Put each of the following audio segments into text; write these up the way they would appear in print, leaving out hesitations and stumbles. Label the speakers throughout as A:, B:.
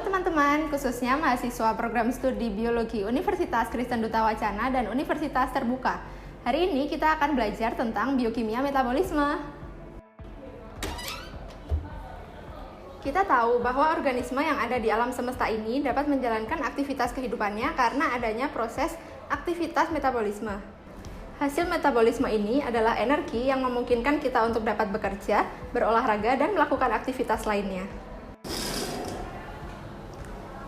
A: teman-teman, khususnya mahasiswa program studi biologi Universitas Kristen Duta Wacana dan Universitas Terbuka. Hari ini kita akan belajar tentang biokimia metabolisme. Kita tahu bahwa organisme yang ada di alam semesta ini dapat menjalankan aktivitas kehidupannya karena adanya proses aktivitas metabolisme. Hasil metabolisme ini adalah energi yang memungkinkan kita untuk dapat bekerja, berolahraga, dan melakukan aktivitas lainnya.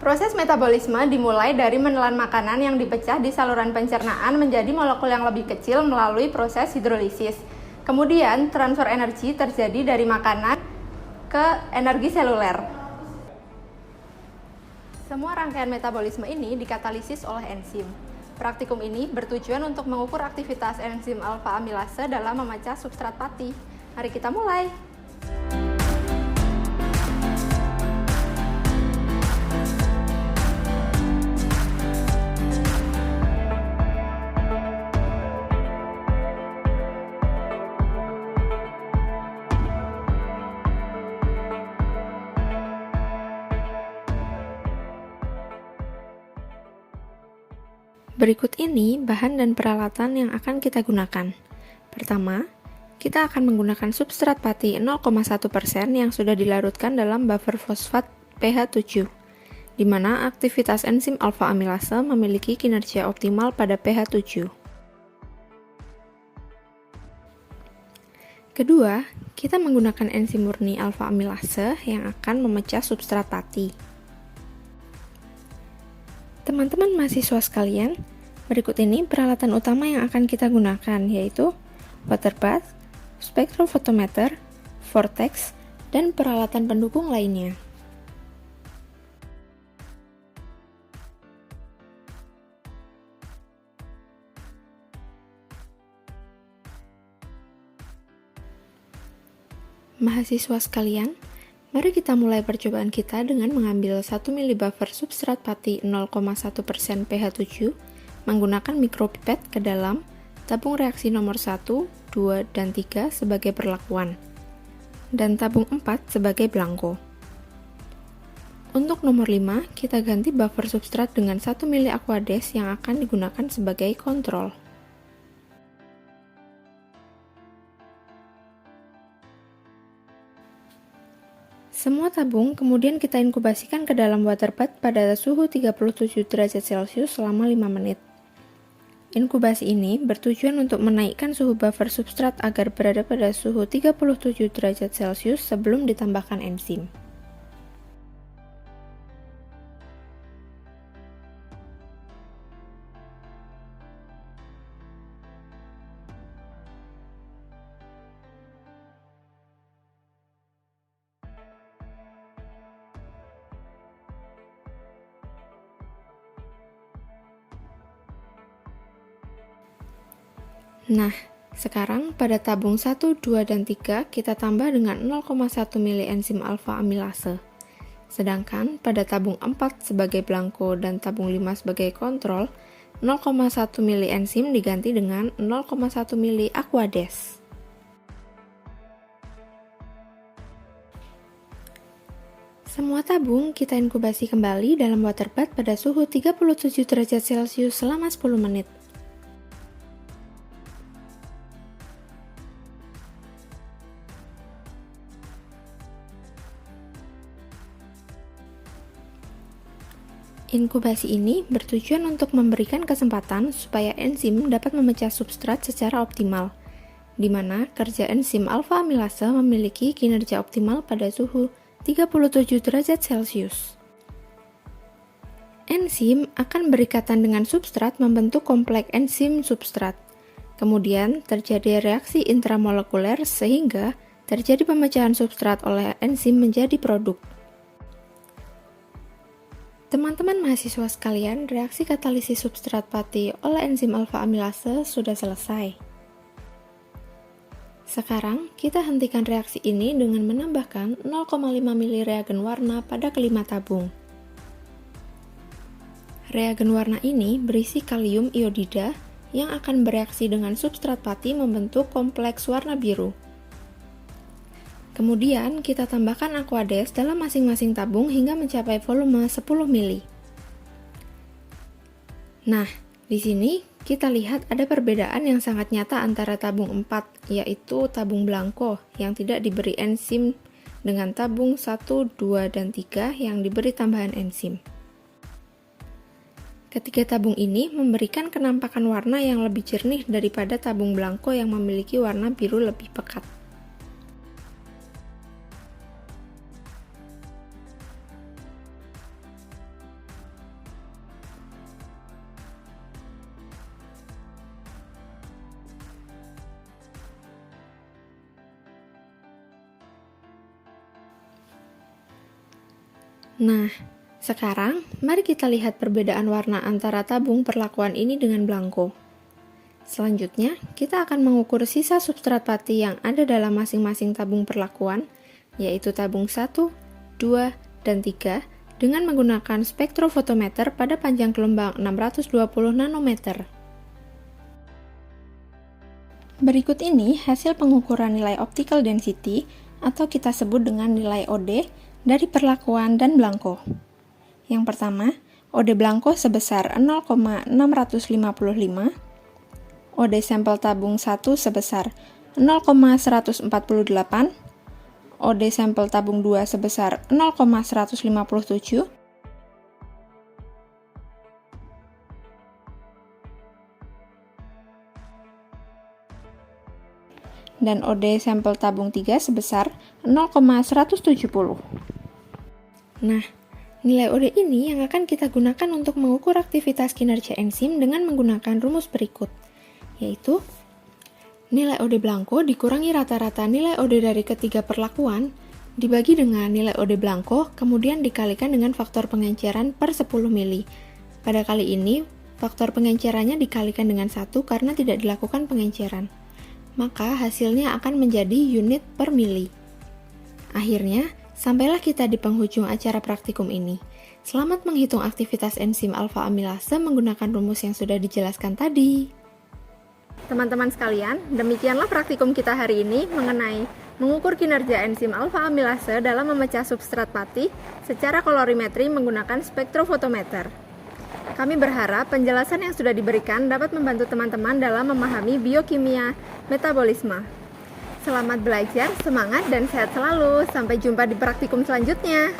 A: Proses metabolisme dimulai dari menelan makanan yang dipecah di saluran pencernaan menjadi molekul yang lebih kecil melalui proses hidrolisis. Kemudian, transfer energi terjadi dari makanan ke energi seluler. Semua rangkaian metabolisme ini dikatalisis oleh enzim. Praktikum ini bertujuan untuk mengukur aktivitas enzim alfa amilase dalam memecah substrat pati. Mari kita mulai.
B: Berikut ini bahan dan peralatan yang akan kita gunakan. Pertama, kita akan menggunakan substrat pati 0,1% yang sudah dilarutkan dalam buffer fosfat pH 7, di mana aktivitas enzim alfa amilase memiliki kinerja optimal pada pH 7. Kedua, kita menggunakan enzim murni alfa amilase yang akan memecah substrat pati. Teman-teman mahasiswa sekalian, berikut ini peralatan utama yang akan kita gunakan, yaitu water bath, spektrofotometer, vortex, dan peralatan pendukung lainnya. Mahasiswa sekalian, mari kita mulai percobaan kita dengan mengambil 1 ml buffer substrat pati 0,1% pH 7 menggunakan mikropipet ke dalam tabung reaksi nomor 1, 2, dan 3 sebagai perlakuan, dan tabung 4 sebagai belangko. Untuk nomor 5, kita ganti buffer substrat dengan 1 ml aquades yang akan digunakan sebagai kontrol. Semua tabung kemudian kita inkubasikan ke dalam water bath pada suhu 37 derajat Celcius selama 5 menit. Inkubasi ini bertujuan untuk menaikkan suhu buffer substrat agar berada pada suhu 37 derajat Celcius sebelum ditambahkan enzim. Nah, sekarang pada tabung 1, 2, dan 3 kita tambah dengan 0,1 mili enzim alfa amilase. Sedangkan pada tabung 4 sebagai belangko dan tabung 5 sebagai kontrol, 0,1 mili enzim diganti dengan 0,1 mili aquades. Semua tabung kita inkubasi kembali dalam water bath pada suhu 37 derajat Celcius selama 10 menit. Inkubasi ini bertujuan untuk memberikan kesempatan supaya enzim dapat memecah substrat secara optimal, di mana kerja enzim alfa amilase memiliki kinerja optimal pada suhu 37 derajat Celcius. Enzim akan berikatan dengan substrat membentuk kompleks enzim substrat. Kemudian terjadi reaksi intramolekuler sehingga terjadi pemecahan substrat oleh enzim menjadi produk. Teman-teman mahasiswa sekalian, reaksi katalisis substrat pati oleh enzim alfa amilase sudah selesai. Sekarang, kita hentikan reaksi ini dengan menambahkan 0,5 mili reagen warna pada kelima tabung. Reagen warna ini berisi kalium iodida yang akan bereaksi dengan substrat pati membentuk kompleks warna biru. Kemudian, kita tambahkan Aquades dalam masing-masing tabung hingga mencapai volume 10 mili. Nah, di sini kita lihat ada perbedaan yang sangat nyata antara tabung 4, yaitu tabung blanko yang tidak diberi enzim dengan tabung 1, 2, dan 3 yang diberi tambahan enzim. Ketiga tabung ini memberikan kenampakan warna yang lebih jernih daripada tabung blanko yang memiliki warna biru lebih pekat. Nah, sekarang mari kita lihat perbedaan warna antara tabung perlakuan ini dengan blanko. Selanjutnya, kita akan mengukur sisa substrat pati yang ada dalam masing-masing tabung perlakuan, yaitu tabung 1, 2, dan 3, dengan menggunakan spektrofotometer pada panjang gelombang 620 nanometer. Berikut ini hasil pengukuran nilai optical density, atau kita sebut dengan nilai OD, dari perlakuan dan blanko. Yang pertama, OD blanko sebesar 0,655, OD sampel tabung 1 sebesar 0,148, OD sampel tabung 2 sebesar 0,157, dan OD sampel tabung 3 sebesar 0,170. Nah, nilai OD ini yang akan kita gunakan untuk mengukur aktivitas kinerja enzim dengan menggunakan rumus berikut, yaitu nilai OD blanko dikurangi rata-rata nilai OD dari ketiga perlakuan, dibagi dengan nilai OD blanko, kemudian dikalikan dengan faktor pengenceran per 10 mili. Pada kali ini, faktor pengencerannya dikalikan dengan 1 karena tidak dilakukan pengenceran. Maka hasilnya akan menjadi unit per mili. Akhirnya, sampailah kita di penghujung acara praktikum ini. Selamat menghitung aktivitas enzim alfa amilase menggunakan rumus yang sudah dijelaskan tadi.
A: Teman-teman sekalian, demikianlah praktikum kita hari ini mengenai mengukur kinerja enzim alfa amilase dalam memecah substrat pati secara kolorimetri menggunakan spektrofotometer. Kami berharap penjelasan yang sudah diberikan dapat membantu teman-teman dalam memahami biokimia metabolisme. Selamat belajar, semangat, dan sehat selalu. Sampai jumpa di praktikum selanjutnya.